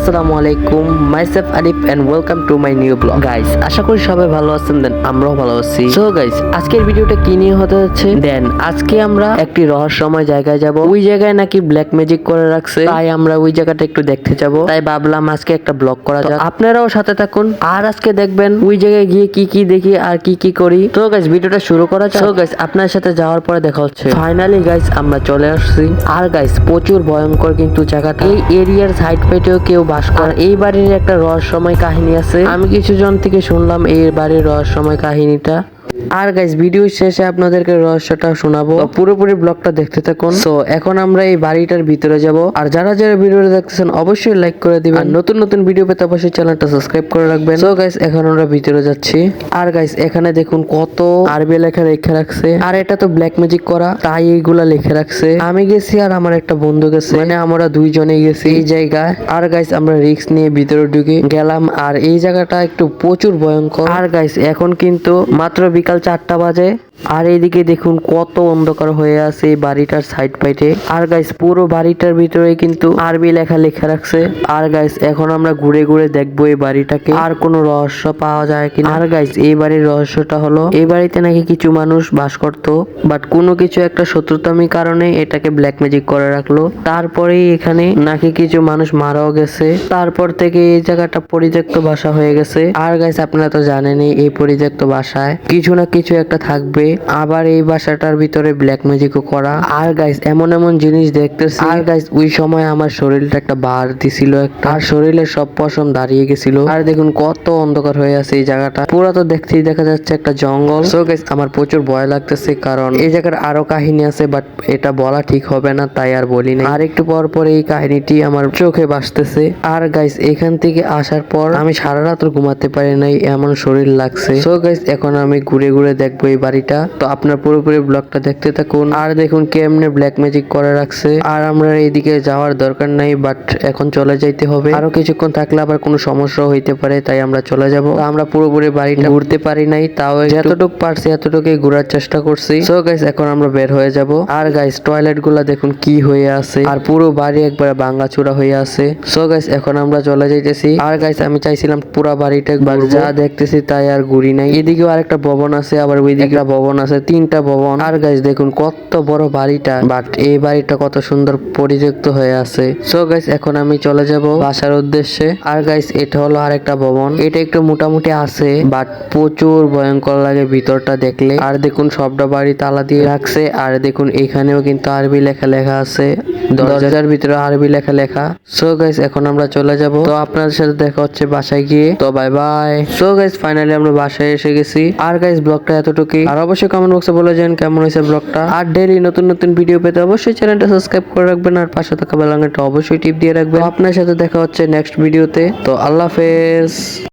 আসসালামু আলাইকুম, myself Alif and welcome to my new blog. Guys, আশা করি সবাই ভালো আছেন। দেন আমরাও ভালো আছি। সো গাইস, আজকের ভিডিওটা কি নিয়ে হতে যাচ্ছে? দেন আজকে আমরা একটি রহস্যময় জায়গায় যাব। ওই জায়গায় নাকি ব্ল্যাক ম্যাজিক করে রাখছে, তাই আমরা ওই জায়গাটা একটু দেখতে যাব। তাই ভাবলাম আজকে একটা ব্লগ করা যাক। আপনারাও সাথে থাকুন আর আজকে দেখবেন ওই জায়গায় গিয়ে কি কি দেখি আর কি কি করি। তো গাইস, ভিডিওটা শুরু করা যাক। সো গাইস, আপনার সাথে যাওয়ার পরে দেখা হচ্ছে। ফাইনালি গাইস, আমরা চলে আসছি। আর গাইস, প্রচুর ভয়ঙ্কর কিন্তু জায়গাটা। এই এরিয়ার সাইড পেটেও কেউ বাস করে। এই বাড়ির একটা রহস্যময় কাহিনী আছে। আমি কিছু জন থেকে শুনলাম এই বাড়ির রহস্যময় কাহিনীটা। আর গাইস, ভিডিও শেষে আপনাদেরকে রহস্যটা শোনাবো, তো পুরোপুরি ব্লগটা দেখতে থাকুন। সো এখন আমরা এই বাড়িটার ভিতরে যাব। আর যারা যারা ভিডিওটা দেখতেছেন অবশ্যই লাইক করে দিবেন। আর নতুন নতুন ভিডিও পেতে অবশ্যই চ্যানেলটা সাবস্ক্রাইব করে রাখবেন। সো গাইস, এখন আমরা ভিতরে যাচ্ছি। আর গাইস, এখানে দেখুন কত আরবি লেখা লিখে রাখছে। আর এটা তো ব্ল্যাক ম্যাজিক করা, তাই এইগুলা লিখে রাখছে। আমি গেছি আর আমার একটা বন্ধু গেছে, মানে আমরা দুইজনেই গেছি এই জায়গায়। আর গাইস, আমরা রিস্ক নিয়ে ভিতরে ঢুকে গেলাম। আর এই জায়গাটা একটু প্রচুর ভয়ঙ্কর। আর গাইস, এখন কিন্তু মাত্র বিকাল 4টা বাজে। আর এইদিকে দেখুন কত অন্ধকার হয়ে আছে এই বাড়িটার সাইড পাইটে। আর গাইস, পুরো বাড়িটার ভিতরে কিন্তু আরবি লেখা লেখা রাখছে। আর গাইস, এখন আমরা ঘুরে ঘুরে দেখবো এই বাড়িটাকে, আর কোনো রহস্য পাওয়া যায় কিনা। আর গাইস, এই বাড়ির রহস্যটা হলো এই বাড়িতে নাকি কিছু মানুষ বাস করতো, বাট কোনো কিছু একটা শত্রুতামি কারণে এটাকে ব্ল্যাক ম্যাজিক করে রাখলো। তারপরে এখানে নাকি কিছু মানুষ মারাও গেছে। তারপর থেকে এই জায়গাটা পরিত্যক্ত বাসা হয়ে গেছে। আর গাইস, আপনারা তো জানেনই এই পরিত্যক্ত বাসায় কিছু না কিছু একটা থাকবে। আবার এই বাসাটার ভিতরে ব্ল্যাক ম্যাজিকও করা। আর গাইস, এমন এমন জিনিস দেখতেছি। আর গাইস, ওই সময় আমার শরীরটা একটা বার দিছিল একটা, আর শরীরের সব পশম দাঁড়িয়ে গেছিল। আর দেখুন কত অন্ধকার হয়ে আছে এই জায়গাটা। পুরো তো দেখতেই দেখা যাচ্ছে একটা জঙ্গল। সো গাইস, আমার প্রচুর ভয় লাগতেছে, কারণ এই জায়গার আরো কাহিনী আছে, বাট এটা বলা ঠিক হবে না, তাই আর বলি না। আর একটু পর পর এই কাহিনীটি আমার চোখে ভাসতেছে। আর গাইস, এখান থেকে আসার পর আমি সারা রাত ঘুমাতে পারি নাই, এমন শরীর লাগছে। সো গাইস, এখন আমি ঘুরে ঘুরে দেখবো এই বাড়িটা। তো আপনার পুরোপুরি ব্লগটা দেখতে থাকুন। আর দেখুন কেমনে ব্ল্যাক ম্যাজিক করে রাখছে। আর আমরা এইদিকে যাওয়ার দরকার নাই, বাট এখন চলে যাইতে হবে। আরো কিছুক্ষণ থাকলে আবার কোনো সমস্যা হইতে পারে, তাই আমরা চলে যাব। আমরা পুরোপুরি বাড়িটা ঘুরতে পারি নাই, তাও যতটুকু পারছি এতটুকুই ঘোরার চেষ্টা করছি। সো গাইস, এখন আমরা বের হয়ে যাব। আর গাইস, টয়লেট গুলা দেখুন কি হয়ে আছে, আর পুরো বাড়ি একবার ভাঙাচুরা হয়ে আছে। সো গাইস, এখন আমরা চলে যাইতেছি। আর গাইস, আমি চাইছিলাম পুরো বাড়িটা একবার যা দেখতেছি তাই আর ঘুরি নাই। এদিকেও আরেকটা ভবন আছে, আবার ওইদিকে ভবন আছে, 3টা ভবন। আর গাইস, দেখুন কত বড় বাড়িটা, বাট এই বাড়িটা কত সুন্দর পরিত্যক্ত হয়ে আছে। সো গাইস, এখন আমি চলে যাব বাসার উদ্দেশ্যে। আর গাইস, এটা হলো আরেকটা ভবন। এটা একটু মোটামুটি আছে, বাট প্রচুর ভয়ঙ্কর লাগে ভিতরটা দেখলে। আর দেখুন সবটা বাড়ি তালা দিয়ে রাখছে। আর দেখুন এখানেও কিন্তু আরবি লেখা লেখা আছে, দরজার ভিতরে আরবি লেখা লেখা। সো গাইস, এখন আমরা চলে যাব। তো আপনাদের সাথে দেখা হচ্ছে বাসায় গিয়ে। তো bye bye. So guys, finally আমরা বাসায় এসে গেছি। আর গাইস, ব্লগটা এতটুকুই। আর অবশ্যই কমেন্ট বক্সে বলে যান কেমন হয়েছে ব্লগটা। আর ডেইলি নতুন নতুন ভিডিও পেতে অবশ্যই চ্যানেলটা সাবস্ক্রাইব করে রাখবেন, আর পাশে থাকা বেল আইকনটা অবশ্যই টিপ দিয়ে রাখবেন। আপনার সাথে দেখা হচ্ছে নেক্সট ভিডিওতে। তো আল্লাহ হাফেজ।